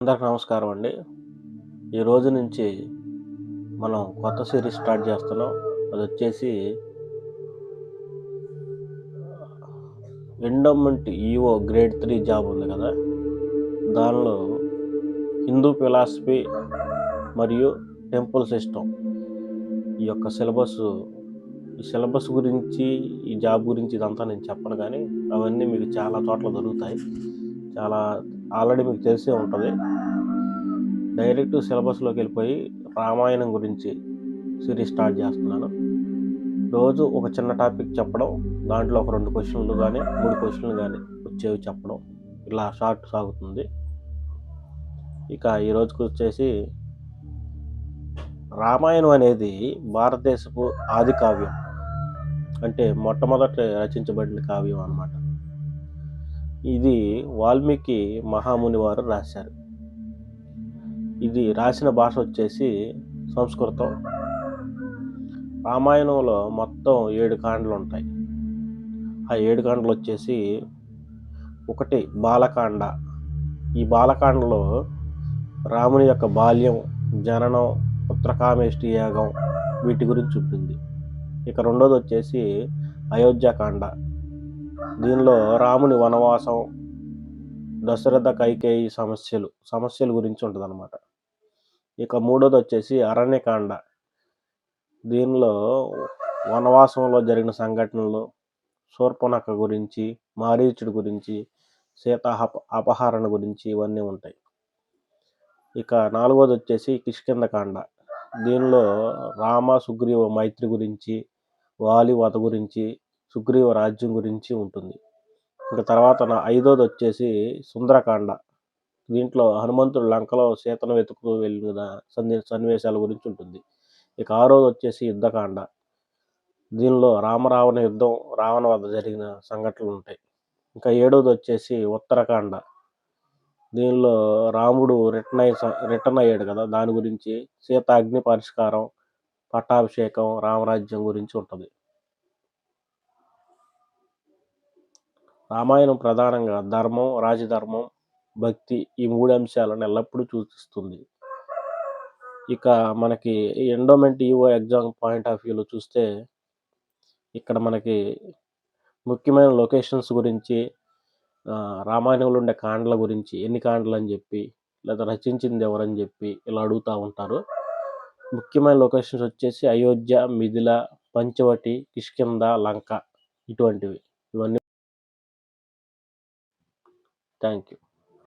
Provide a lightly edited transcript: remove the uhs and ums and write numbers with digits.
అందరికి నమస్కారం అండి. ఈ రోజు నుంచి మనం కొత్త సిరీస్ స్టార్ట్ చేస్తున్నాం. అదొచ్చేసి ఎండోమెంట్ ఈఓ గ్రేడ్ 3 జాబ్ ఉంది కదా! దానిలో హిందూ ఫిలాసఫీ మరియు టెంపుల్ సిస్టమ్ ఈ యొక్క ఈ సిలబస్ గురించి, ఈ జాబ్ గురించి ఇదంతా నేను చెప్పను కానీ అవన్నీ మీకు చాలా చోట్ల దొరుకుతాయి. ఆల్రెడీ మీకు తెలిసే ఉంటుంది. డైరెక్ట్ సిలబస్లోకి వెళ్ళిపోయి రామాయణం గురించి సిరీస్ స్టార్ట్ చేస్తున్నాను. రోజు ఒక చిన్న టాపిక్ చెప్పడం, దాంట్లో ఒక 2 క్వశ్చన్లు కానీ 3 క్వశ్చన్లు కానీ వచ్చేవి చెప్పడం, ఇలా షార్ట్ సాగుతుంది. ఇక ఈ రోజుకి వచ్చేసి రామాయణం అనేది భారతదేశపు ఆది కావ్యం, అంటే మొట్టమొదట రచించబడిన కావ్యం అన్నమాట. ఇది వాల్మీకి మహాముని వారు రాశారు. ఇది రాసిన భాష వచ్చేసి సంస్కృతం. రామాయణంలో మొత్తం 7 కాండలు ఉంటాయి. ఆ 7 కాండలు వచ్చేసి ఒకటి బాలకాండ. ఈ బాలకాండలో రాముని యొక్క బాల్యం, జననం, పుత్రకామేష్టి యాగం వీటి గురించి ఉంటుంది. ఇక రెండోది వచ్చేసి అయోధ్యకాండ. దీనిలో రాముని వనవాసం, దశరథ కైకేయి సమస్యల గురించి ఉంటుంది అన్నమాట. ఇక మూడోది వచ్చేసి అరణ్యకాండ. దీనిలో వనవాసంలో జరిగిన సంఘటనలు, శూర్పణఖ గురించి, మారీచుడి గురించి, సీత అపహరణ గురించి ఇవన్నీ ఉంటాయి. ఇక నాలుగోది వచ్చేసి కిష్కింధకాండ. దీనిలో రామ సుగ్రీవ మైత్రి గురించి, వాలి వధ గురించి, సుగ్రీవ రాజ్యం గురించి ఉంటుంది. ఇక తర్వాత ఐదోది వచ్చేసి సుందరకాండ. దీంట్లో హనుమంతుడు లంకలో సీతను వెతుకుతూ వెళ్ళిన సన్నివేశాల గురించి ఉంటుంది. ఇక ఆరోది వచ్చేసి యుద్ధకాండ. దీనిలో రామరావణ యుద్ధం, రావణ వధ జరిగిన సంఘటనలు ఉంటాయి. ఇంకా ఏడోది వచ్చేసి ఉత్తరకాండ. దీనిలో రాముడు రిటర్న్ అయ్యాడు కదా, దాని గురించి, సీత అగ్ని పరిష్కారం, పట్టాభిషేకం, రామరాజ్యం గురించి ఉంటుంది. రామాయణం ప్రధానంగా ధర్మం, రాజధర్మం, భక్తి ఈ 3 అంశాలను ఎల్లప్పుడూ సూచిస్తుంది. ఇక మనకి endowment EO exam point of వ్యూలో చూస్తే ఇక్కడ మనకి ముఖ్యమైన లొకేషన్స్ గురించి, రామాయణంలో ఉండే కాండల గురించి, ఎన్ని కాండలు అని చెప్పి, లేదా రచించింది ఎవరని చెప్పి ఇలా అడుగుతూ ఉంటారు. ముఖ్యమైన లొకేషన్స్ వచ్చేసి అయోధ్య, మిథిల, పంచవటి, కిష్కింధ, లంక ఇటువంటివి. ఇవన్నీ. Thank you.